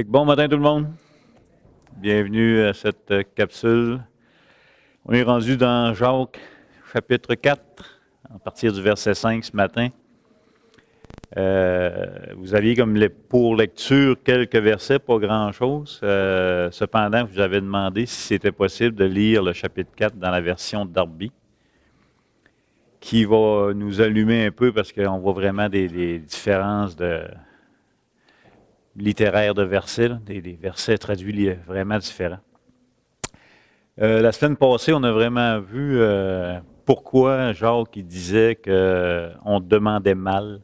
Bon matin tout le monde. Bienvenue à cette capsule. On est rendu dans Jacques, chapitre 4, à partir du verset 5 ce matin. Vous aviez comme pour lecture quelques versets, pas grand-chose. Cependant, je vous avais demandé si c'était possible de lire le chapitre 4 dans la version Darby, qui va nous allumer un peu parce qu'on voit vraiment des différences littéraires de versets, des versets traduits vraiment différents. La semaine passée, on a vraiment vu pourquoi Jacques il disait qu'on demandait mal.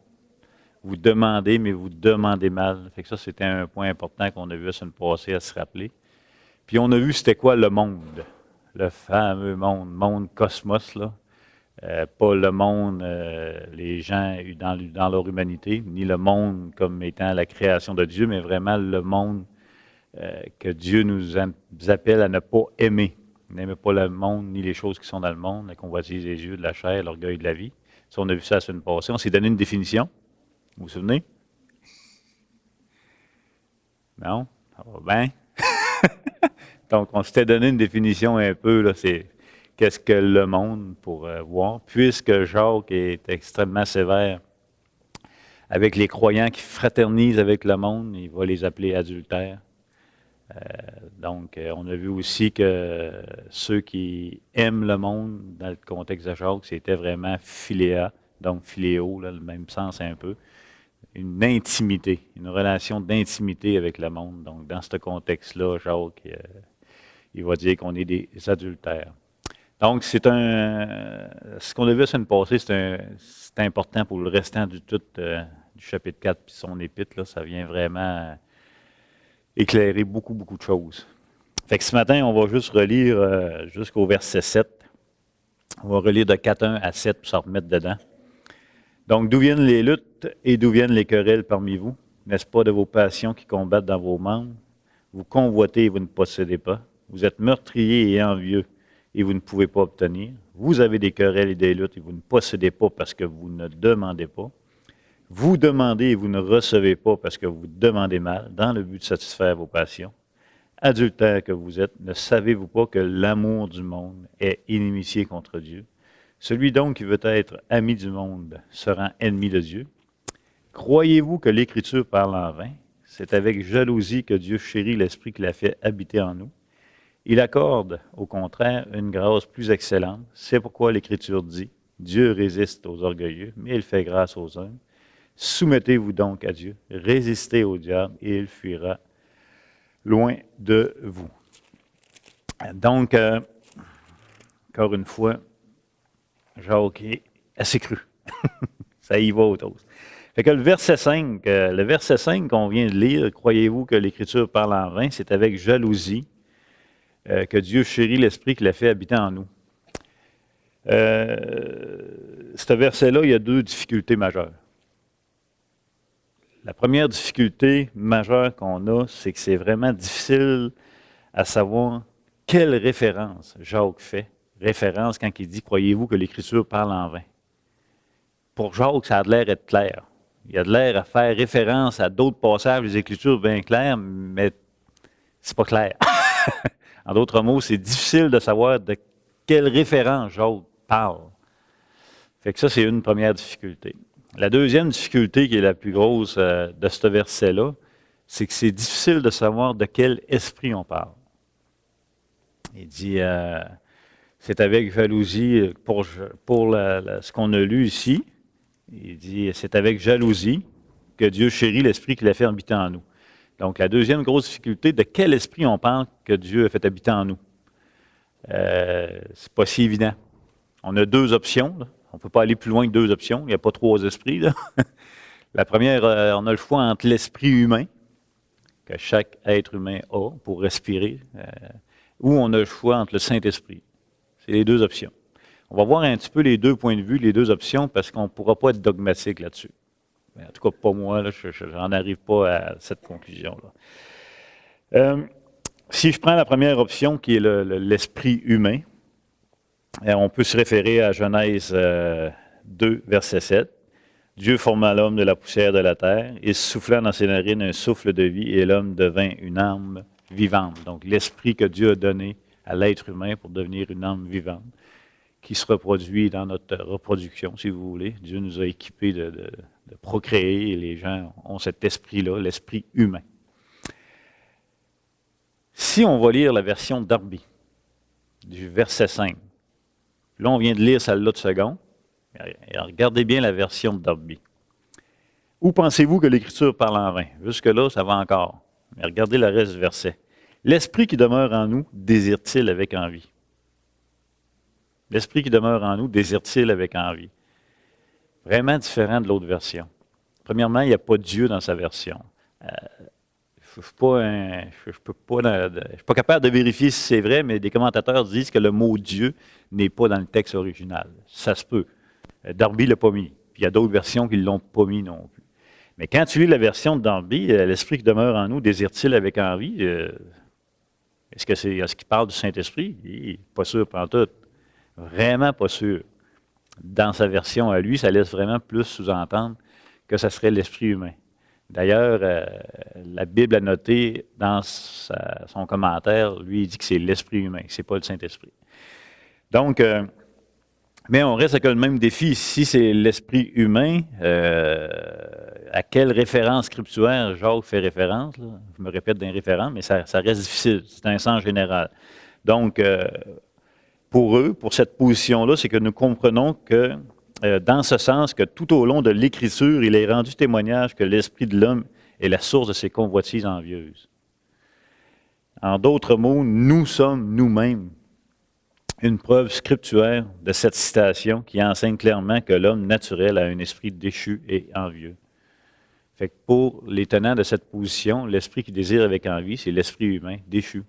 Vous demandez, mais vous demandez mal. Fait que ça, c'était un point important qu'on a vu la semaine passée à se rappeler. Puis on a vu c'était quoi le monde, le fameux monde cosmos, là. Pas le monde, les gens dans leur humanité, ni le monde comme étant la création de Dieu, mais vraiment le monde que Dieu nous appelle à ne pas aimer. N'aimez pas le monde ni les choses qui sont dans le monde, la convoitise des yeux, de la chair, l'orgueil de la vie. Ça, on a vu ça la semaine passée. On s'est donné une définition. Vous vous souvenez? Non? Ça va bien? Donc, on s'était donné une définition un peu, là, c'est qu'est-ce que le monde pour voir, puisque Jacques est extrêmement sévère avec les croyants qui fraternisent avec le monde, il va les appeler adultères. Donc, on a vu aussi que ceux qui aiment le monde, dans le contexte de Jacques, c'était vraiment philéa, donc philéo, là, le même sens un peu, une intimité, une relation d'intimité avec le monde. Donc, dans ce contexte-là, Jacques, il va dire qu'on est des adultères. Donc, ce qu'on a vu la semaine passée, c'est important pour le restant du chapitre 4 puis son épître, là, ça vient vraiment éclairer beaucoup, beaucoup de choses. Fait que ce matin, on va juste relire jusqu'au verset 7. On va relire de 4.1 à 7 pour s'en remettre dedans. Donc, d'où viennent les luttes et d'où viennent les querelles parmi vous? N'est-ce pas de vos passions qui combattent dans vos membres? Vous convoitez et vous ne possédez pas. Vous êtes meurtriers et envieux et vous ne pouvez pas obtenir. Vous avez des querelles et des luttes et vous ne possédez pas parce que vous ne demandez pas. Vous demandez et vous ne recevez pas parce que vous demandez mal, dans le but de satisfaire vos passions. Adultères que vous êtes, ne savez-vous pas que l'amour du monde est inimitié contre Dieu? Celui donc qui veut être ami du monde se rend ennemi de Dieu. Croyez-vous que l'Écriture parle en vain? C'est avec jalousie que Dieu chérit l'Esprit qu'il a fait habiter en nous. Il accorde, au contraire, une grâce plus excellente. C'est pourquoi l'Écriture dit, Dieu résiste aux orgueilleux, mais il fait grâce aux hommes. Soumettez-vous donc à Dieu, résistez au diable et il fuira loin de vous. Donc, encore une fois, Jacques est assez cru. Ça y va autre chose. Fait que le verset 5 qu'on vient de lire, croyez-vous que l'Écriture parle en vain, c'est avec jalousie que Dieu chérit l'Esprit qu'il a fait habiter en nous. Ce verset-là, il y a deux difficultés majeures. La première difficulté majeure qu'on a, c'est que c'est vraiment difficile à savoir quelle référence Jacques fait. Référence quand il dit « Croyez-vous que l'Écriture parle en vain ». Pour Jacques, ça a l'air d'être clair. Il a de l'air à faire référence à d'autres passages des Écritures bien clairs, mais c'est pas clair. En d'autres mots, c'est difficile de savoir de quelle référence Jacques parle. Fait que ça, c'est une première difficulté. La deuxième difficulté, qui est la plus grosse de ce verset-là, c'est que c'est difficile de savoir de quel esprit on parle. Il dit, c'est avec jalousie, pour ce qu'on a lu ici, il dit, c'est avec jalousie que Dieu chérit l'esprit qu'il a fait habiter en nous. Donc, la deuxième grosse difficulté, de quel esprit on parle que Dieu a fait habiter en nous? C'est pas si évident. On a deux options, là. On ne peut pas aller plus loin que deux options. Il n'y a pas trois esprits, là. La première, on a le choix entre l'esprit humain, que chaque être humain a pour respirer, ou on a le choix entre le Saint-Esprit. C'est les deux options. On va voir un petit peu les deux points de vue, les deux options, parce qu'on ne pourra pas être dogmatique là-dessus. Mais en tout cas, pas moi, là, je n'en arrive pas à cette conclusion-là. Si je prends la première option, qui est l'esprit humain, on peut se référer à Genèse 2, verset 7. Dieu forma l'homme de la poussière de la terre, il souffla dans ses narines un souffle de vie et l'homme devint une âme vivante. Donc, l'esprit que Dieu a donné à l'être humain pour devenir une âme vivante, qui se reproduit dans notre reproduction, si vous voulez. Dieu nous a équipés de procréer et les gens ont cet esprit-là, l'esprit humain. Si on va lire la version Darby, du verset 5, là on vient de lire celle-là de second, et regardez bien la version de Darby. Où pensez-vous que l'Écriture parle en vain? Jusque-là, ça va encore. Mais regardez le reste du verset. L'esprit qui demeure en nous désire-t-il avec envie? L'esprit qui demeure en nous désire-t-il avec envie? Vraiment différent de l'autre version. Premièrement, il n'y a pas Dieu dans sa version. Je ne suis pas capable de vérifier si c'est vrai, mais des commentateurs disent que le mot Dieu n'est pas dans le texte original. Ça se peut. Darby ne l'a pas mis. Puis il y a d'autres versions qui ne l'ont pas mis non plus. Mais quand tu lis la version de Darby, l'Esprit qui demeure en nous désire-t-il avec envie? Est-ce qu'il parle du Saint-Esprit? Pas sûr, pantoute. Vraiment pas sûr. Dans sa version à lui, ça laisse vraiment plus sous-entendre que ce serait l'esprit humain. D'ailleurs, la Bible a noté dans son commentaire, lui, il dit que c'est l'esprit humain, que ce n'est pas le Saint-Esprit. Donc, mais on reste avec le même défi. Si c'est l'esprit humain, à quelle référence scripturaire Jacques fait référence? Là? Je me répète d'un référent, mais ça reste difficile. C'est un sens général. Donc, pour eux, pour cette position-là, c'est que nous comprenons que, dans ce sens, que tout au long de l'Écriture, il est rendu témoignage que l'esprit de l'homme est la source de ses convoitises envieuses. En d'autres mots, nous sommes nous-mêmes une preuve scripturaire de cette citation qui enseigne clairement que l'homme naturel a un esprit déchu et envieux. Fait que pour les tenants de cette position, l'esprit qui désire avec envie, c'est l'esprit humain déchu.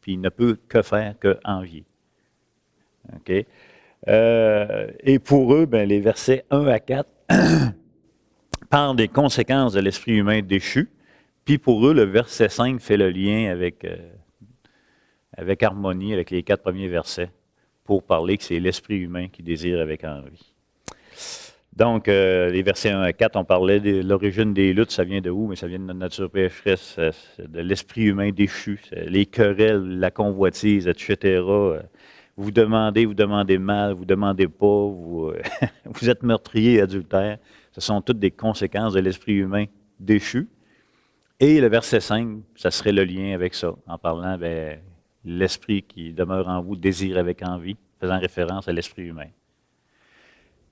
Puis il ne peut que faire que envier. OK? Et pour eux, les versets 1 à 4 parlent des conséquences de l'esprit humain déchu. Puis pour eux, le verset 5 fait le lien avec harmonie, avec les 4 premiers versets, pour parler que c'est l'esprit humain qui désire avec envie. Donc, les versets 1 à 4, on parlait de l'origine des luttes, ça vient de où? Mais ça vient de notre nature pécheresse, de l'esprit humain déchu, les querelles, la convoitise, etc. Vous demandez mal, vous demandez pas, vous êtes meurtrier et adultère. Ce sont toutes des conséquences de l'esprit humain déchu. Et le verset 5, ça serait le lien avec ça, en parlant, l'esprit qui demeure en vous désire avec envie, faisant référence à l'esprit humain.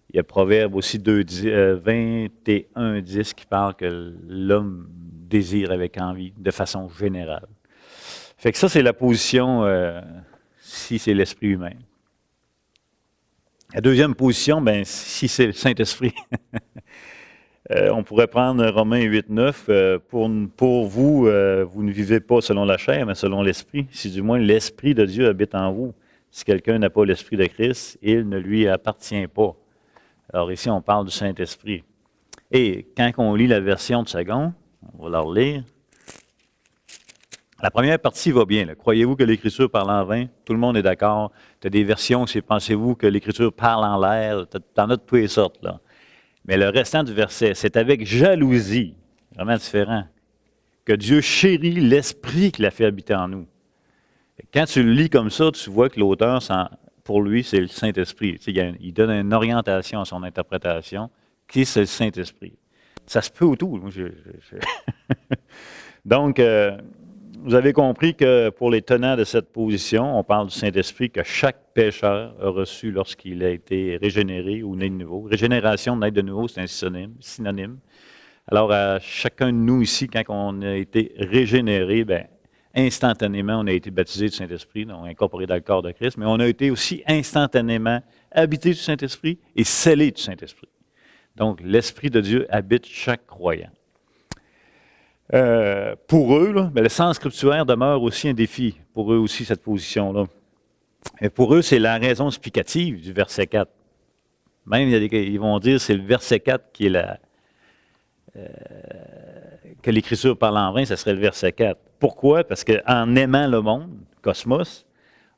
Il y a Proverbe aussi 21:10 qui parle que l'homme désire avec envie de façon générale. Fait que ça, c'est la position si c'est l'esprit humain. La deuxième position, si c'est le Saint-Esprit. On pourrait prendre Romains 8:9. Pour vous, vous ne vivez pas selon la chair, mais selon l'Esprit. Si du moins l'Esprit de Dieu habite en vous. Si quelqu'un n'a pas l'Esprit de Christ, il ne lui appartient pas. Alors ici, on parle du Saint-Esprit. Et quand on lit la version de second, on va la relire. La première partie va bien. Là. Croyez-vous que l'Écriture parle en vain? Tout le monde est d'accord. Tu as des versions, c'est pensez-vous que l'Écriture parle en l'air? Tu en as de toutes les sortes. Là. Mais le restant du verset, c'est avec jalousie, vraiment différent, que Dieu chérit l'Esprit qu'il a fait habiter en nous. Quand tu le lis comme ça, tu vois que l'auteur, pour lui, c'est le Saint-Esprit. Tu sais, il donne une orientation à son interprétation, qui c'est le Saint-Esprit. Ça se peut au tout. Donc, vous avez compris que pour les tenants de cette position, on parle du Saint-Esprit que chaque pécheur a reçu lorsqu'il a été régénéré ou né de nouveau. Régénération, naître de nouveau, c'est un synonyme. Alors, à chacun de nous ici, quand on a été régénéré, instantanément, on a été baptisé du Saint-Esprit, donc incorporé dans le corps de Christ, mais on a été aussi instantanément habité du Saint-Esprit et scellé du Saint-Esprit. Donc, l'Esprit de Dieu habite chaque croyant. Pour eux, là, le sens scripturaire demeure aussi un défi, pour eux aussi, cette position-là. Et pour eux, c'est la raison explicative du verset 4. Même, ils vont dire que c'est le verset 4 qui est que l'Écriture parle en vain, ça serait le verset 4. Pourquoi? Parce qu'en aimant le monde, cosmos,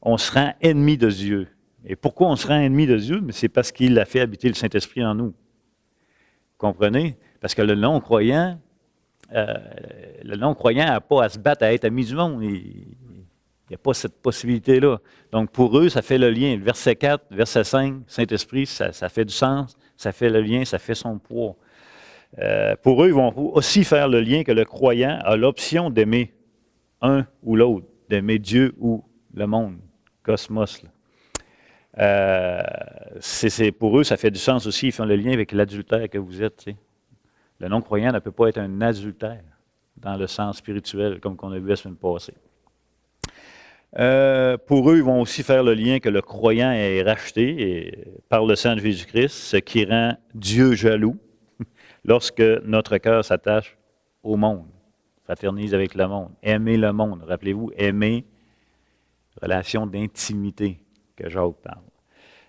on se rend ennemi de Dieu. Et pourquoi on se rend ennemi de Dieu? Mais c'est parce qu'il a fait habiter le Saint-Esprit en nous. comprenez? Parce que le non-croyant n'a pas à se battre à être ami du monde. Il n'y a pas cette possibilité-là. Donc, pour eux, ça fait le lien. Le verset 4, verset 5, Saint-Esprit, ça fait du sens, ça fait le lien, ça fait son poids. Pour eux, ils vont aussi faire le lien que le croyant a l'option d'aimer un ou l'autre, d'aimer Dieu ou le monde, cosmos. Pour eux, ça fait du sens aussi. Ils font le lien avec l'adultère que vous êtes. T'sais. Le non-croyant ne peut pas être un adultère dans le sens spirituel, comme qu'on a vu la semaine passée. Pour eux, ils vont aussi faire le lien que le croyant est racheté par le sang de Jésus-Christ, ce qui rend Dieu jaloux lorsque notre cœur s'attache au monde, fraternise avec le monde, aimer le monde. Rappelez-vous, aimer, relation d'intimité que Jacques parle.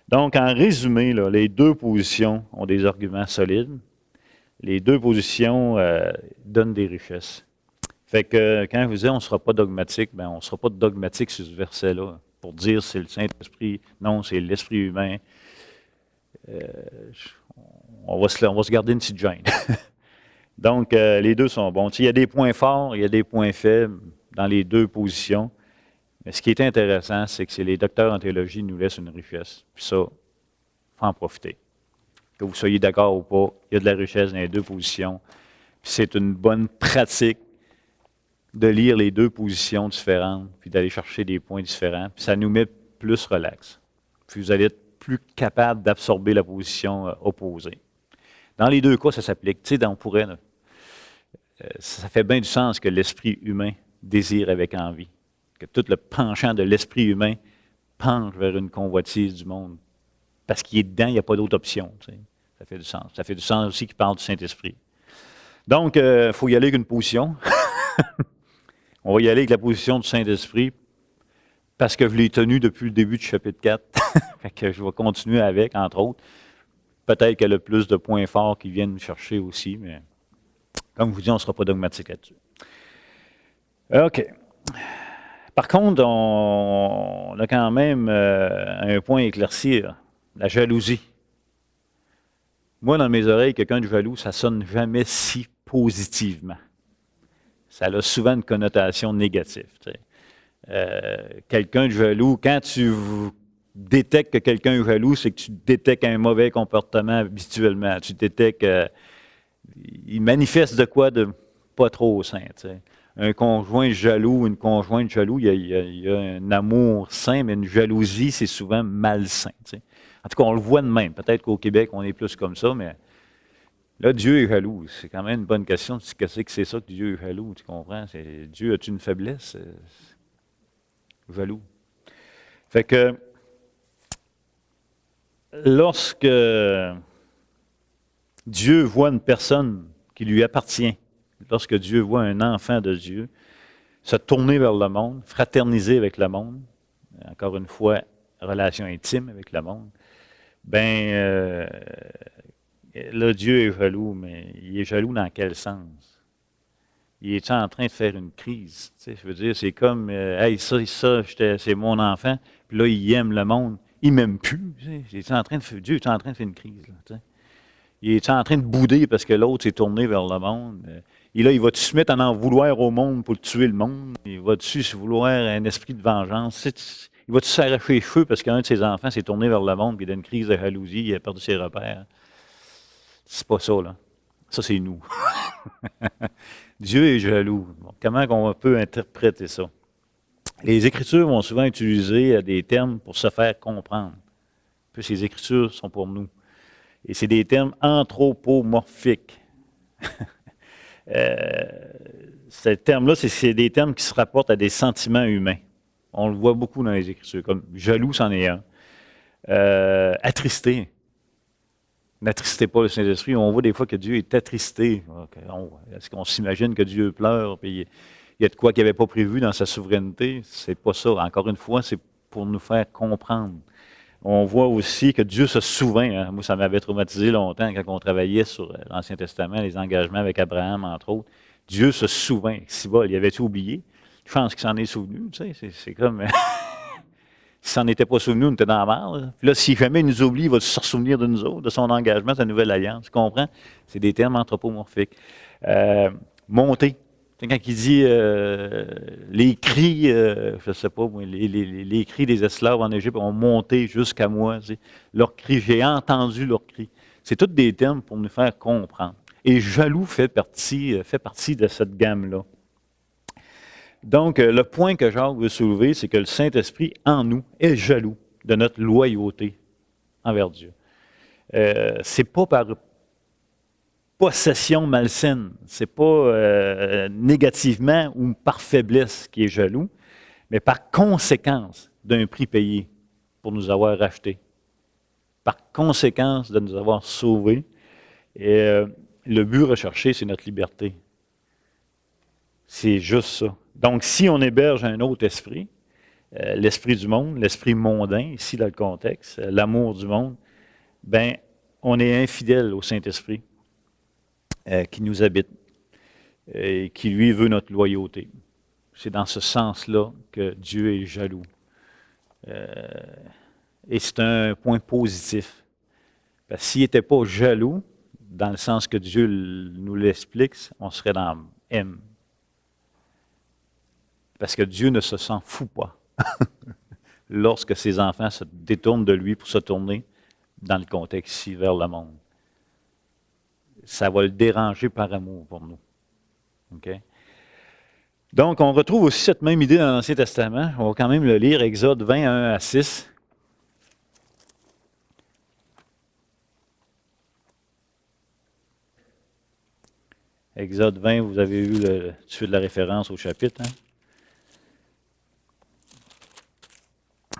Donc, en résumé, là, les deux positions ont des arguments solides. Les deux positions donnent des richesses. Fait que quand vous dites on ne sera pas dogmatique, bien, on ne sera pas dogmatique sur ce verset-là pour dire c'est le Saint-Esprit, non, c'est l'Esprit humain. On va se garder une petite gêne. Donc, les deux sont bons. Il y a des points forts, il y a des points faibles dans les deux positions. Mais ce qui est intéressant, c'est que les docteurs en théologie nous laissent une richesse. Puis ça, il faut en profiter. Que vous soyez d'accord ou pas, il y a de la richesse dans les deux positions. Puis c'est une bonne pratique de lire les deux positions différentes, puis d'aller chercher des points différents. Puis ça nous met plus relax. Puis vous allez être plus capable d'absorber la position opposée. Dans les deux cas, ça s'applique. Tu sais, on pourrait, ça fait bien du sens que l'esprit humain désire avec envie. Que tout le penchant de l'esprit humain penche vers une convoitise du monde. Parce qu'il est dedans, il n'y a pas d'autre option. Tu sais. Ça fait du sens. Ça fait du sens aussi qu'il parle du Saint-Esprit. Donc, il faut y aller avec une position. On va y aller avec la position du Saint-Esprit parce que je l'ai tenue depuis le début du chapitre 4. Fait que je vais continuer avec, entre autres. Peut-être qu'elle a plus de points forts qui viennent me chercher aussi, mais comme je vous dis, on ne sera pas dogmatique là-dessus. OK. Par contre, on a quand même un point à éclaircir, la jalousie. Moi, dans mes oreilles, quelqu'un de jaloux, ça ne sonne jamais si positivement. Ça a souvent une connotation négative. Tu sais. Quelqu'un de jaloux, quand tu détectes que quelqu'un est jaloux, c'est que tu détectes un mauvais comportement habituellement. Tu détectes qu'il manifeste de quoi de pas trop sain. Tu sais. Un conjoint jaloux, une conjointe jaloux, il y a un amour sain, mais une jalousie, c'est souvent malsain. Tu sais. En tout cas, on le voit de même. Peut-être qu'au Québec, on est plus comme ça, mais là, Dieu est jaloux. C'est quand même une bonne question. Qu'est-ce que c'est ça que Dieu est jaloux? Tu comprends? Dieu a-tu une faiblesse? Jaloux. Fait que, lorsque Dieu voit une personne qui lui appartient, lorsque Dieu voit un enfant de Dieu se tourner vers le monde, fraterniser avec le monde, encore une fois, relation intime avec le monde, bien, là, Dieu est jaloux, mais il est jaloux dans quel sens? Il est en train de faire une crise? Tu sais, je veux dire, c'est comme, hey, ça, c'est mon enfant, puis là, il aime le monde, il ne m'aime plus. Tu sais. Dieu est en train de faire une crise. Là, tu sais. Il est en train de bouder parce que l'autre s'est tourné vers le monde. Et là, il va-tu se mettre à en vouloir au monde pour tuer le monde? Il va-tu se vouloir un esprit de vengeance? Il va-tu s'arracher les cheveux parce qu'un de ses enfants s'est tourné vers le monde et il a une crise de jalousie, il a perdu ses repères? C'est pas ça, là. Ça, c'est nous. Dieu est jaloux. Bon, comment on peut interpréter ça? Les Écritures vont souvent utiliser des termes pour se faire comprendre. Puis les Écritures sont pour nous. Et c'est des termes anthropomorphiques. Ces termes-là, c'est des termes qui se rapportent à des sentiments humains. On le voit beaucoup dans les Écritures, comme jaloux, c'en est un. Attristé. N'attristez pas le Saint-Esprit. On voit des fois que Dieu est attristé. Est-ce qu'on s'imagine que Dieu pleure, puis il y a de quoi qu'il n'avait pas prévu dans sa souveraineté? C'est pas ça. Encore une fois, c'est pour nous faire comprendre. On voit aussi que Dieu se souvient. Hein. Moi, ça m'avait traumatisé longtemps quand on travaillait sur l'Ancien Testament, les engagements avec Abraham, entre autres. Dieu se souvient. Si bas, il avait-tu oublié? Je pense qu'il s'en est souvenu. Tu sais, c'est comme... S'il s'en était pas souvenu, on était dans la merde. Puis là, si jamais il nous oublie, il va se souvenir de nous autres, de son engagement, de sa nouvelle alliance. Tu comprends? C'est des termes anthropomorphiques. Monter. C'est quand il dit les cris, je ne sais pas, les cris des esclaves en Égypte ont monté jusqu'à moi. Leurs cris, j'ai entendu leurs cris. C'est tous des termes pour nous faire comprendre. Et jaloux fait partie de cette gamme-là. Donc, le point que Jacques veut soulever, c'est que le Saint-Esprit en nous est jaloux de notre loyauté envers Dieu. C'est pas par possession malsaine, c'est pas négativement ou par faiblesse qui est jaloux, mais par conséquence d'un prix payé pour nous avoir rachetés, par conséquence de nous avoir sauvés. Et le but recherché, c'est notre liberté. C'est juste ça. Donc, si on héberge un autre esprit, l'esprit du monde, l'esprit mondain, ici dans le contexte, l'amour du monde, bien, on est infidèle au Saint-Esprit qui nous habite et qui, lui, veut notre loyauté. C'est dans ce sens-là que Dieu est jaloux. Et c'est un point positif. Parce que s'il n'était pas jaloux, dans le sens que Dieu nous l'explique, on serait dans M. Parce que Dieu ne se s'en fout pas lorsque ses enfants se détournent de lui pour se tourner, dans le contexte ici, vers le monde. Ça va le déranger par amour pour nous. Okay? Donc, on retrouve aussi cette même idée dans l'Ancien Testament. On va quand même le lire, Exode 20, 1 à 6. Exode 20, vous avez eu tout de suite la référence au chapitre. Hein?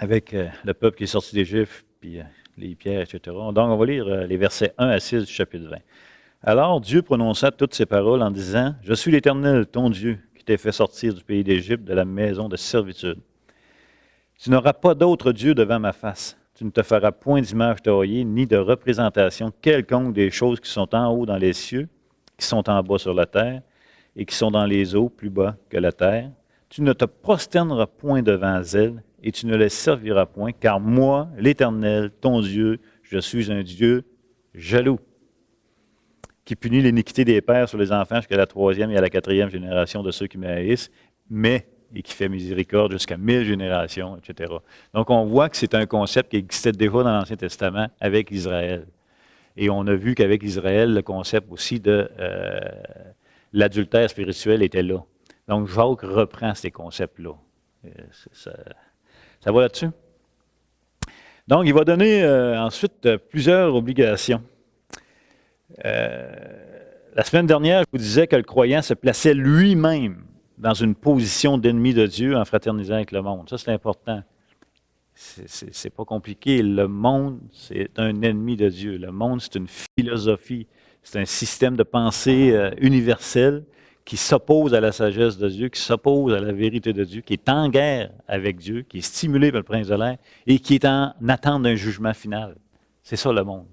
Avec le peuple qui est sorti d'Égypte, puis les pierres, etc. Donc, on va lire les versets 1 à 6 du chapitre 20. Alors Dieu prononça toutes ces paroles en disant, « Je suis l'Éternel, ton Dieu, qui t'ai fait sortir du pays d'Égypte, de la maison de servitude. Tu n'auras pas d'autre Dieu devant ma face. Tu ne te feras point d'image taillée, ni de représentation quelconque des choses qui sont en haut dans les cieux, qui sont en bas sur la terre, et qui sont dans les eaux plus bas que la terre. Tu ne te prosterneras point devant elles, et tu ne les serviras point, car moi, l'Éternel, ton Dieu, je suis un Dieu jaloux, qui punit l'iniquité des pères sur les enfants jusqu'à la 3e et à la 4e génération de ceux qui me haïssent, mais, et qui fait miséricorde jusqu'à 1000 générations, etc. Donc, on voit que c'est un concept qui existait déjà dans l'Ancien Testament avec Israël. Et on a vu qu'avec Israël, le concept aussi de l'adultère spirituel était là. Donc, Jacques reprend ces concepts-là. Ça va là-dessus? Donc, il va donner ensuite plusieurs obligations. La semaine dernière, je vous disais que le croyant se plaçait lui-même dans une position d'ennemi de Dieu en fraternisant avec le monde. Ça, c'est important. C'est pas compliqué. Le monde, c'est un ennemi de Dieu. Le monde, c'est une philosophie. C'est un système de pensée universel qui s'oppose à la sagesse de Dieu, qui s'oppose à la vérité de Dieu, qui est en guerre avec Dieu, qui est stimulé par le prince de l'air et qui est en attente d'un jugement final. C'est ça le monde.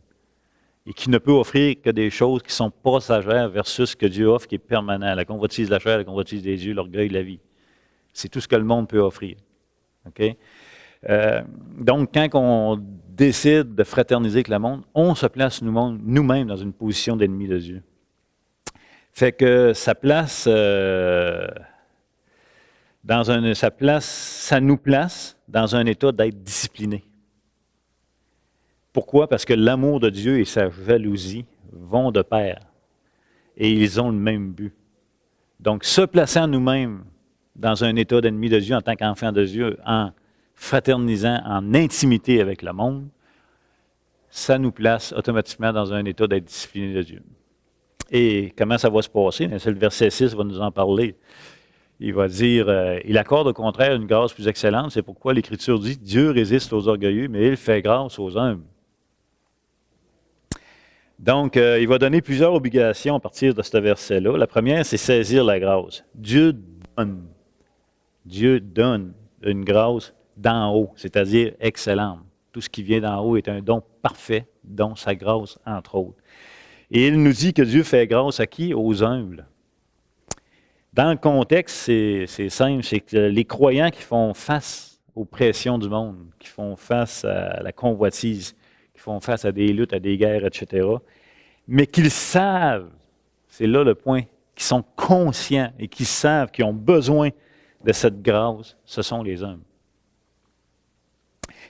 Et qui ne peut offrir que des choses qui sont passagères versus ce que Dieu offre qui est permanent. La convoitise de la chair, la convoitise des yeux, l'orgueil de la vie. C'est tout ce que le monde peut offrir. OK? Donc, quand on décide de fraterniser avec le monde, on se place nous-mêmes dans une position d'ennemi de Dieu. Fait que ça nous place dans un état d'être discipliné. Pourquoi? Parce que l'amour de Dieu et sa jalousie vont de pair. Et ils ont le même but. Donc, se placer en nous-mêmes dans un état d'ennemi de Dieu en tant qu'enfant de Dieu, en fraternisant, en intimité avec le monde, ça nous place automatiquement dans un état d'être discipliné de Dieu. Et comment ça va se passer? C'est le verset 6 va nous en parler. Il va dire, il accorde au contraire une grâce plus excellente. C'est pourquoi l'Écriture dit, Dieu résiste aux orgueilleux, mais il fait grâce aux humbles. Donc, il va donner plusieurs obligations à partir de ce verset-là. La première, c'est saisir la grâce. Dieu donne une grâce d'en haut, c'est-à-dire excellente. Tout ce qui vient d'en haut est un don parfait, dont sa grâce, entre autres. Et il nous dit que Dieu fait grâce à qui? Aux humbles. Dans le contexte, c'est simple, c'est que les croyants qui font face aux pressions du monde, qui font face à la convoitise, qui font face à des luttes, à des guerres, etc. Mais qu'ils savent, c'est là le point, qu'ils sont conscients et qu'ils savent qu'ils ont besoin de cette grâce, ce sont les hommes.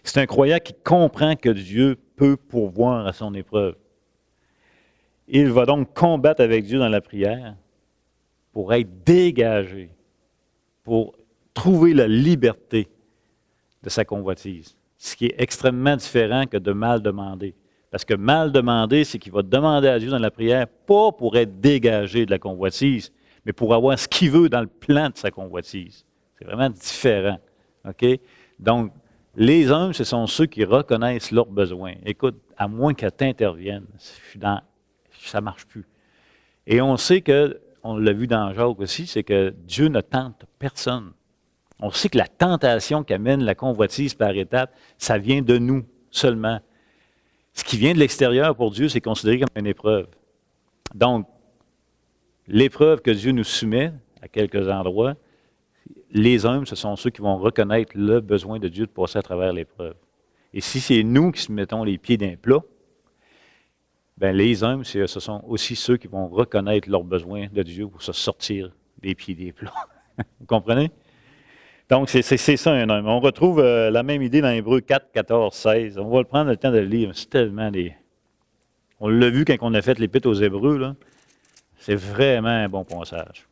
C'est un croyant qui comprend que Dieu peut pourvoir à son épreuve. Il va donc combattre avec Dieu dans la prière pour être dégagé, pour trouver la liberté de sa convoitise. Ce qui est extrêmement différent que de mal demander. Parce que mal demander, c'est qu'il va demander à Dieu dans la prière, pas pour être dégagé de la convoitise, mais pour avoir ce qu'il veut dans le plan de sa convoitise. C'est vraiment différent. OK? Donc, les hommes, ce sont ceux qui reconnaissent leurs besoins. Écoute, à moins qu'elle t'intervienne, ça ne marche plus. Et on sait que, on l'a vu dans Jacques aussi, c'est que Dieu ne tente personne. On sait que la tentation qui amène la convoitise par étapes, ça vient de nous seulement. Ce qui vient de l'extérieur pour Dieu, c'est considéré comme une épreuve. Donc, l'épreuve que Dieu nous soumet à quelques endroits, les hommes, ce sont ceux qui vont reconnaître le besoin de Dieu de passer à travers l'épreuve. Et si c'est nous qui se mettons les pieds d'un plat, bien, les hommes, ce sont aussi ceux qui vont reconnaître leur besoin de Dieu pour se sortir des pieds des plats. Vous comprenez? Donc, c'est ça un homme. On retrouve la même idée dans Hébreux 4, 14, 16. On va le prendre le temps de le lire. C'est tellement des... On l'a vu quand on a fait l'Épître aux Hébreux, là. C'est vraiment un bon passage.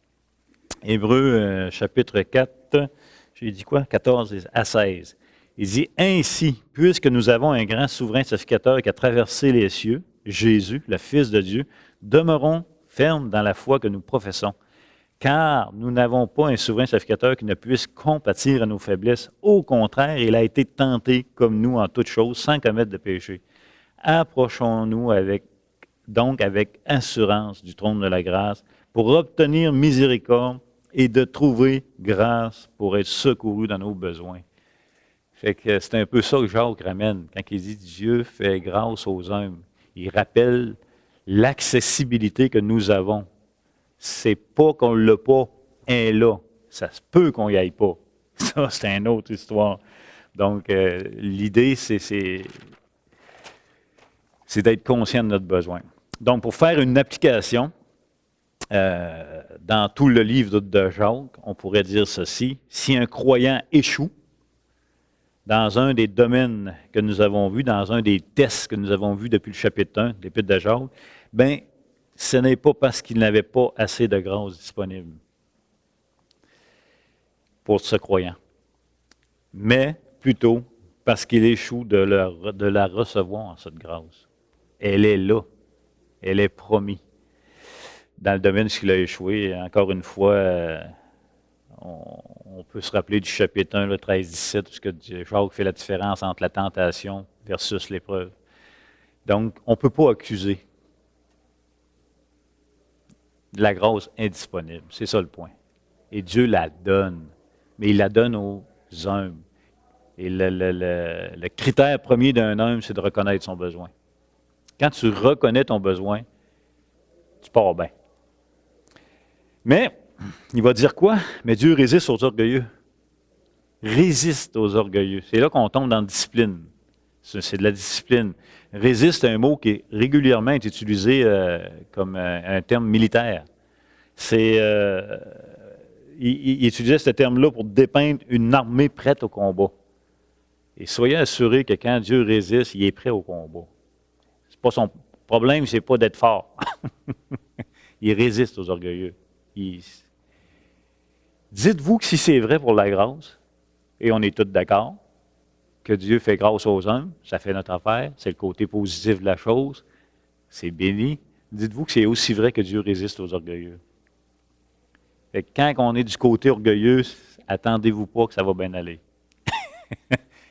Hébreux, chapitre 4, j'ai dit quoi? 14 à 16. Il dit, « Ainsi, puisque nous avons un grand souverain sacrificateur qui a traversé les cieux, Jésus, le Fils de Dieu, demeurons fermes dans la foi que nous professons. Car nous n'avons pas un souverain sacrificateur qui ne puisse compatir à nos faiblesses. Au contraire, il a été tenté comme nous en toutes choses, sans commettre de péché. Approchons-nous donc avec assurance du trône de la grâce pour obtenir miséricorde et de trouver grâce pour être secouru dans nos besoins. » Fait que c'est un peu ça que Jacques ramène quand il dit « Dieu fait grâce aux hommes ». Il rappelle l'accessibilité que nous avons. C'est pas qu'on ne l'a pas, un là. Ça se peut qu'on n'y aille pas. Ça, c'est une autre histoire. Donc, l'idée, c'est d'être conscient de notre besoin. Donc, pour faire une application, dans tout le livre de Jacques, on pourrait dire ceci. Si un croyant échoue dans un des domaines que nous avons vus, dans un des tests que nous avons vus depuis le chapitre 1 de l'Épître de Jacques, bien, ce n'est pas parce qu'il n'avait pas assez de grâce disponible pour ce croyant, mais plutôt parce qu'il échoue de la recevoir, cette grâce. Elle est là. Elle est promise. Dans le domaine où il a échoué, encore une fois, on peut se rappeler du chapitre 1, 13-17, où Jacques fait la différence entre la tentation versus l'épreuve. Donc, on ne peut pas accuser de la grâce indisponible. C'est ça le point. Et Dieu la donne. Mais il la donne aux humbles. Et le critère premier d'un homme, c'est de reconnaître son besoin. Quand tu reconnais ton besoin, tu pars bien. Mais, il va dire quoi? Mais Dieu résiste aux orgueilleux. Résiste aux orgueilleux. C'est là qu'on tombe dans la discipline. C'est de la discipline. Résiste est un mot qui régulièrement est utilisé comme un terme militaire. Il utilisait ce terme-là pour dépeindre une armée prête au combat. Et soyez assurés que quand Dieu résiste, il est prêt au combat. C'est pas son problème, c'est pas d'être fort. Il résiste aux orgueilleux. Dites-vous que si c'est vrai pour la grâce, et on est tous d'accord, que Dieu fait grâce aux hommes, ça fait notre affaire, c'est le côté positif de la chose, c'est béni. Dites-vous que c'est aussi vrai que Dieu résiste aux orgueilleux. Fait que quand on est du côté orgueilleux, attendez-vous pas que ça va bien aller.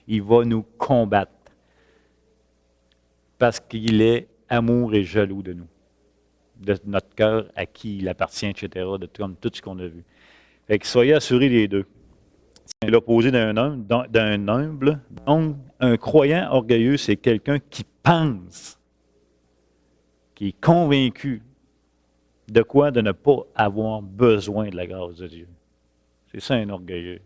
Il va nous combattre. Parce qu'il est amour et jaloux de nous. De notre cœur, à qui il appartient, etc., comme tout ce qu'on a vu. Fait que soyez assurés les deux. C'est l'opposé d'un humble. Donc, un croyant orgueilleux, c'est quelqu'un qui pense, qui est convaincu de quoi? De ne pas avoir besoin de la grâce de Dieu. C'est ça un orgueilleux.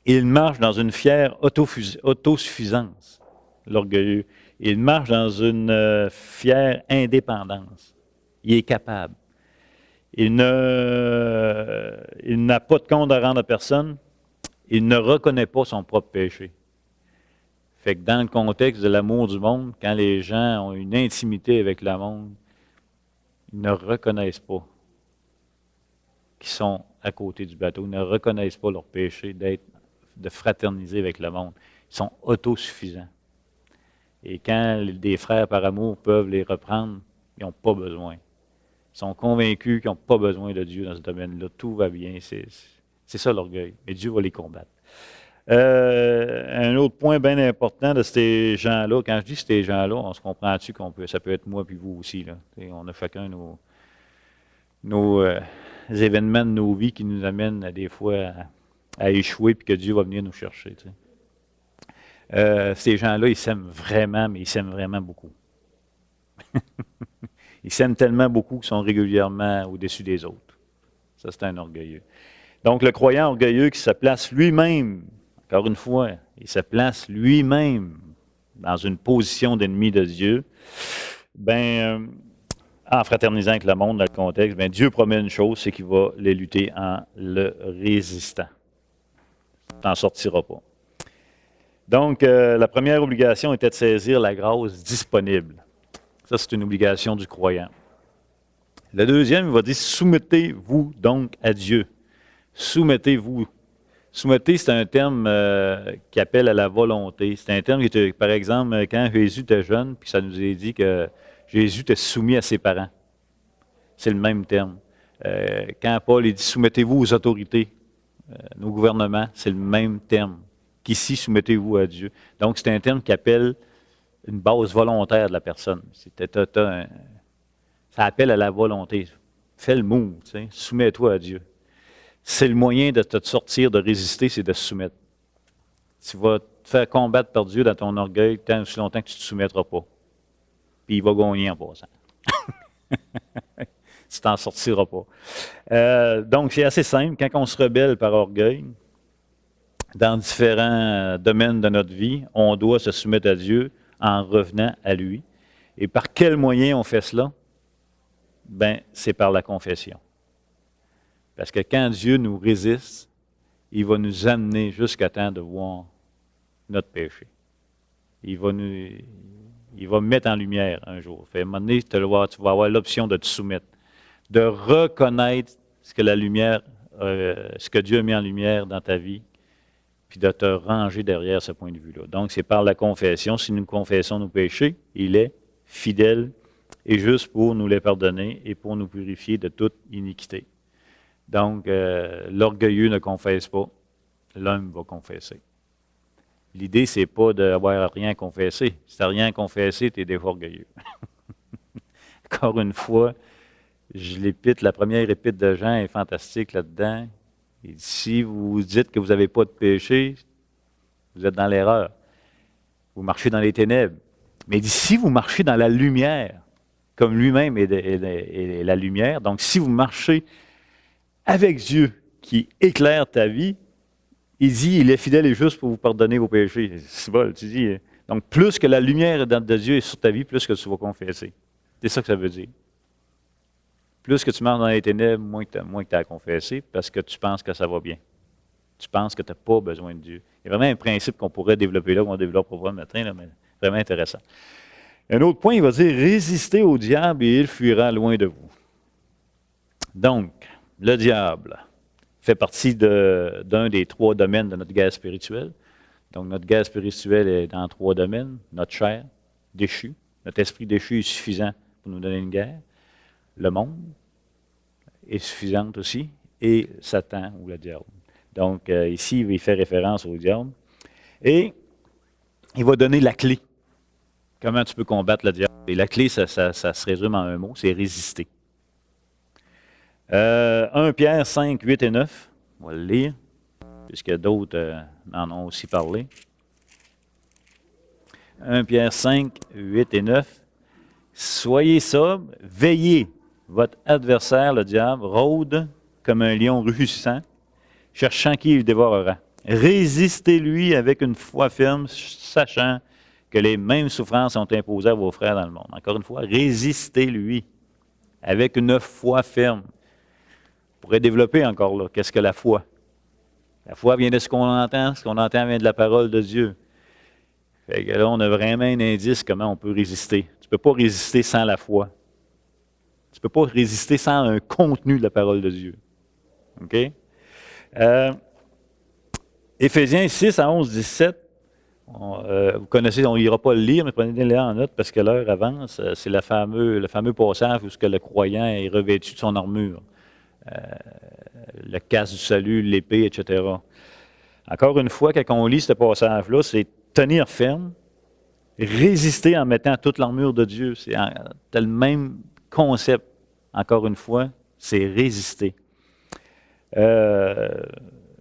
Il marche dans une fière autosuffisance, l'orgueilleux. Il marche dans une fière indépendance. Il est capable. Il n'a pas de compte à rendre à personne. Il ne reconnaît pas son propre péché. Fait que dans le contexte de l'amour du monde, quand les gens ont une intimité avec le monde, ils ne reconnaissent pas qu'ils sont à côté du bateau. Ils ne reconnaissent pas leur péché de fraterniser avec le monde. Ils sont autosuffisants. Et quand des frères par amour peuvent les reprendre, ils n'ont pas besoin. Ils sont convaincus qu'ils n'ont pas besoin de Dieu dans ce domaine-là. Tout va bien. C'est ça l'orgueil. Et Dieu va les combattre. Un autre point bien important de ces gens-là, quand je dis ces gens-là, on se comprend-tu ça peut être moi puis vous aussi. Là. On a chacun nos événements de nos vies qui nous amènent des fois à échouer puis que Dieu va venir nous chercher. Ces gens-là, ils s'aiment vraiment, mais ils s'aiment vraiment beaucoup. Ils s'aiment tellement beaucoup qu'ils sont régulièrement au-dessus des autres. Ça, c'est un orgueilleux. Donc, le croyant orgueilleux qui se place lui-même, encore une fois, il se place lui-même dans une position d'ennemi de Dieu, en fraternisant avec le monde dans le contexte, Dieu promet une chose, c'est qu'il va les lutter en le résistant. Tu n'en sortiras pas. Donc, la première obligation était de saisir la grâce disponible. Ça, c'est une obligation du croyant. Le deuxième, il va dire, soumettez-vous donc à Dieu. Soumettez-vous. Soumettez, c'est un terme qui appelle à la volonté. C'est un terme qui était, par exemple, quand Jésus était jeune, puis ça nous est dit que Jésus était soumis à ses parents. C'est le même terme. Quand Paul dit, soumettez-vous aux autorités, nos gouvernements, c'est le même terme. Qu'ici, soumettez-vous à Dieu. Donc, c'est un terme qui appelle une base volontaire de la personne. Ça appelle à la volonté. Fais le move, soumets-toi à Dieu. C'est le moyen de te sortir, de résister, c'est de se soumettre. Tu vas te faire combattre par Dieu dans ton orgueil tant aussi longtemps que tu ne te soumettras pas. Puis il va gagner en passant. Tu t'en sortiras pas. Donc, c'est assez simple. Quand on se rebelle par orgueil, dans différents domaines de notre vie, on doit se soumettre à Dieu en revenant à lui. Et par quel moyen on fait cela? C'est par la confession. Parce que quand Dieu nous résiste, il va nous amener jusqu'à temps de voir notre péché. Il va mettre en lumière un jour. À un moment donné, tu vas avoir l'option de te soumettre, de reconnaître ce que la lumière, ce que Dieu a mis en lumière dans ta vie, puis de te ranger derrière ce point de vue-là. Donc, c'est par la confession. Si nous confessons nos péchés, il est fidèle et juste pour nous les pardonner et pour nous purifier de toute iniquité. Donc, l'orgueilleux ne confesse pas, l'homme va confesser. L'idée, c'est pas d'avoir rien à confesser. Si tu n'as rien à confesser, tu es déjà orgueilleux. Encore une fois, la première épître de Jean est fantastique là-dedans. Et si vous dites que vous n'avez pas de péché, vous êtes dans l'erreur. Vous marchez dans les ténèbres. Mais si vous marchez dans la lumière, comme lui-même est la lumière, donc si vous marchez avec Dieu qui éclaire ta vie, il dit, il est fidèle et juste pour vous pardonner vos péchés. C'est bon, tu dis. Donc, plus que la lumière de Dieu est sur ta vie, plus que tu vas confesser. C'est ça que ça veut dire. Plus que tu marches dans les ténèbres, moins que tu as à confesser, parce que tu penses que ça va bien. Tu penses que tu n'as pas besoin de Dieu. Il y a vraiment un principe qu'on pourrait développer là, qu'on développe pas le matin, là, mais vraiment intéressant. Un autre point, il va dire, résistez au diable et il fuira loin de vous. Donc, le diable fait partie d'un des 3 domaines de notre guerre spirituelle. Donc, notre guerre spirituelle est dans 3 domaines. Notre chair déchue, notre esprit déchu est suffisant pour nous donner une guerre. Le monde est suffisant aussi, et Satan ou le diable. Donc, ici, il fait référence au diable. Et il va donner la clé. Comment tu peux combattre le diable? Et la clé, ça se résume en un mot, c'est résister. 1 Pierre 5, 8 et 9, on va le lire, puisque d'autres en ont aussi parlé. 1 Pierre 5, 8 et 9. Soyez sobres, veillez. Votre adversaire, le diable, rôde comme un lion rugissant, cherchant qui il dévorera. Résistez-lui avec une foi ferme, sachant que les mêmes souffrances sont imposées à vos frères dans le monde. Encore une fois, résistez-lui avec une foi ferme. On pourrait développer encore là, qu'est-ce que la foi? La foi vient de ce qu'on entend vient de la parole de Dieu. Fait que là, on a vraiment un indice comment on peut résister. Tu ne peux pas résister sans la foi. Tu ne peux pas résister sans un contenu de la parole de Dieu. OK? Éphésiens 6 à 11, 17. Vous connaissez, on n'ira pas le lire, mais prenez-le en note parce que l'heure avance. C'est le fameux passage où le croyant est revêtu de son armure. Le casque du salut, l'épée, etc. Encore une fois, quand on lit ce passage-là, c'est tenir ferme, résister en mettant toute l'armure de Dieu. C'est le même concept, encore une fois, c'est résister.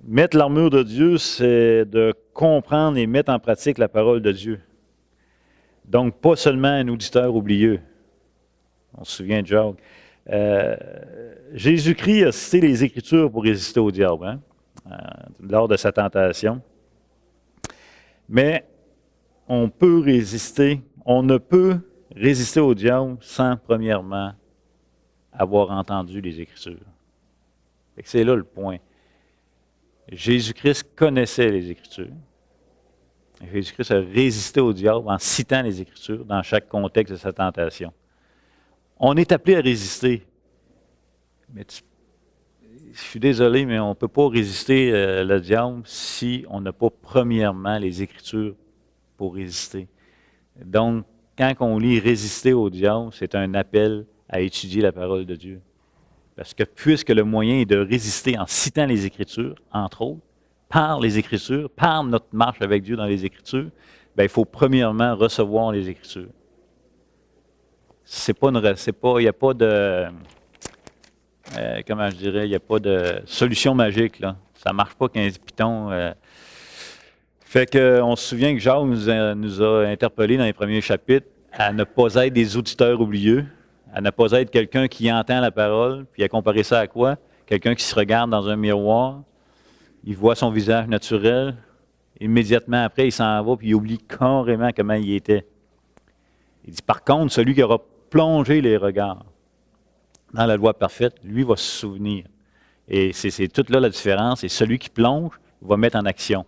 Mettre l'armure de Dieu, c'est de comprendre et mettre en pratique la parole de Dieu. Donc, pas seulement un auditeur oublieux. On se souvient de Jacques. Jésus-Christ a cité les Écritures pour résister au diable, lors de sa tentation. Mais on ne peut résister au diable sans, premièrement, avoir entendu les Écritures. C'est là le point. Jésus-Christ connaissait les Écritures. Jésus-Christ a résisté au diable en citant les Écritures dans chaque contexte de sa tentation. On est appelé à résister. Mais je suis désolé, mais on ne peut pas résister le diable si on n'a pas premièrement les Écritures pour résister. Donc, quand on lit « résister au diable », c'est un appel à étudier la parole de Dieu. Parce que puisque le moyen est de résister en citant les Écritures, entre autres, par les Écritures, par notre marche avec Dieu dans les Écritures, il faut premièrement recevoir les Écritures. Il n'y a pas de, il n'y a pas de solution magique, là. Ça ne marche pas qu'un piton. Fait qu'on se souvient que Jacques nous a interpellés dans les premiers chapitres à ne pas être des auditeurs oublieux, à ne pas être quelqu'un qui entend la parole, puis à comparer ça à quoi? Quelqu'un qui se regarde dans un miroir, il voit son visage naturel, immédiatement après, il s'en va, puis il oublie carrément comment il était. Il dit, par contre, celui qui aura plongé les regards dans la loi parfaite, lui va se souvenir. Et c'est toute là la différence. Et celui qui plonge va mettre en action.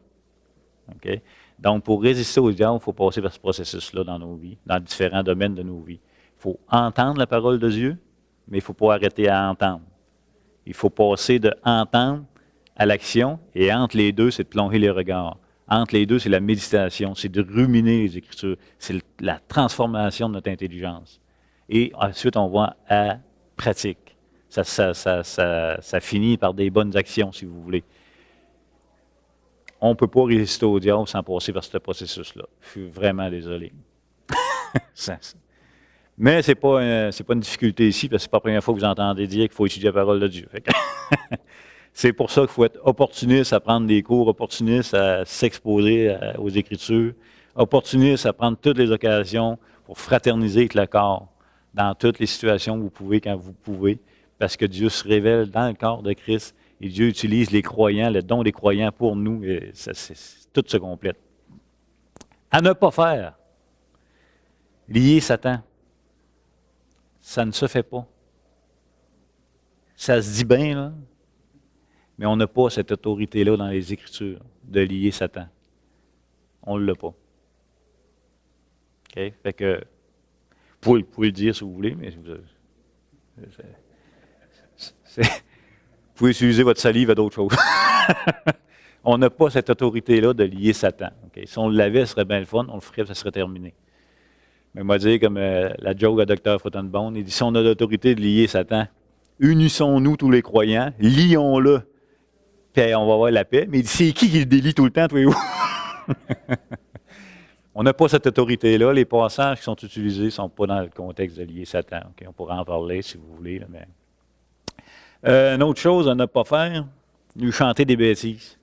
Okay? Donc, pour résister au diable, il faut passer par ce processus-là dans nos vies, dans différents domaines de nos vies. Il faut entendre la parole de Dieu, mais il ne faut pas arrêter à entendre. Il faut passer de entendre à l'action, et entre les deux, c'est de plonger les regards. Entre les deux, c'est la méditation, c'est de ruminer les Écritures, c'est la transformation de notre intelligence. Et ensuite, on va à pratique. Ça finit par des bonnes actions, si vous voulez. On ne peut pas résister au diable sans passer par ce processus-là. Je suis vraiment désolé. Mais ce n'est pas une difficulté ici, parce que ce n'est pas la première fois que vous entendez dire qu'il faut étudier la parole de Dieu. C'est pour ça qu'il faut être opportuniste à prendre des cours, opportuniste à s'exposer aux Écritures, opportuniste à prendre toutes les occasions pour fraterniser avec le corps dans toutes les situations où vous pouvez, quand vous pouvez, parce que Dieu se révèle dans le corps de Christ et Dieu utilise les croyants, le don des croyants pour nous, et tout se complète. À ne pas faire, lier Satan, ça ne se fait pas. Ça se dit bien, là, mais on n'a pas cette autorité-là dans les Écritures de lier Satan. On ne l'a pas. OK? Fait que, vous pouvez le dire si vous voulez, mais vous pouvez utiliser votre salive à d'autres choses. On n'a pas cette autorité-là de lier Satan. Okay? Si on l'avait, ce serait bien le fun, on le ferait, ça serait terminé. Mais moi, dire comme la joke à Dr. Fottenbone, il dit, si on a l'autorité de lier Satan, unissons-nous tous les croyants, lions-le, puis on va avoir la paix. Mais il dit, c'est qui le délie tout le temps, toi et vous? On n'a pas cette autorité-là. Les passages qui sont utilisés ne sont pas dans le contexte de lier Satan. Okay? On pourra en parler si vous voulez. Là, mais... une autre chose à ne pas faire, lui chanter des bêtises.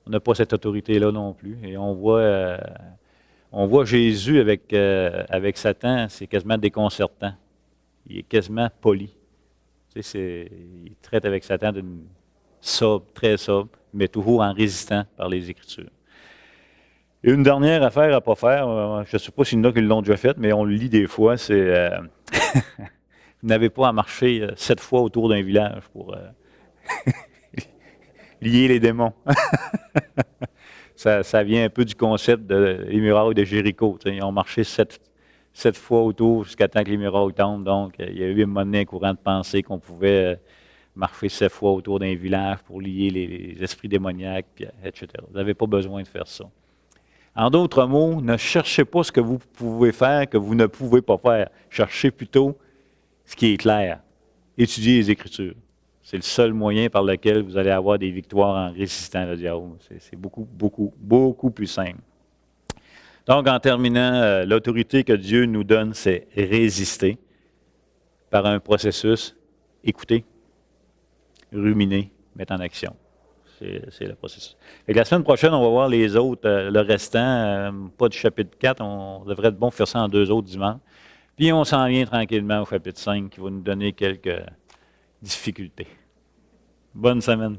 On n'a pas cette autorité-là non plus. Et on voit Jésus avec Satan, c'est quasiment déconcertant. Il est quasiment poli. Tu sais, il traite avec Satan d'une sobre, très sobre, mais toujours en résistant par les Écritures. Et une dernière affaire à ne pas faire, je ne sais pas s'il y en a qui l'ont déjà fait, mais on le lit des fois, c'est vous n'avez pas à marcher 7 fois autour d'un village pour lier les démons. Ça vient un peu du concept des murailles de Jéricho. Ils ont marché 7 fois autour jusqu'à temps que les murailles tombent. Donc, il y a eu un moment donné un courant de pensée qu'on pouvait marcher 7 fois autour d'un village pour lier les esprits démoniaques, puis, etc. Vous n'avez pas besoin de faire ça. En d'autres mots, ne cherchez pas ce que vous pouvez faire que vous ne pouvez pas faire. Cherchez plutôt ce qui est clair. Étudiez les Écritures. C'est le seul moyen par lequel vous allez avoir des victoires en résistant le diable. C'est beaucoup, beaucoup, beaucoup plus simple. Donc, en terminant, l'autorité que Dieu nous donne, c'est résister par un processus, écouter, ruminer, mettre en action. C'est le processus. Et la semaine prochaine, on va voir les autres, le restant, pas du chapitre 4, on devrait être bon pour faire ça en 2 autres dimanches. Puis on s'en vient tranquillement au chapitre 5 qui va nous donner quelques difficultés. Bonne semaine.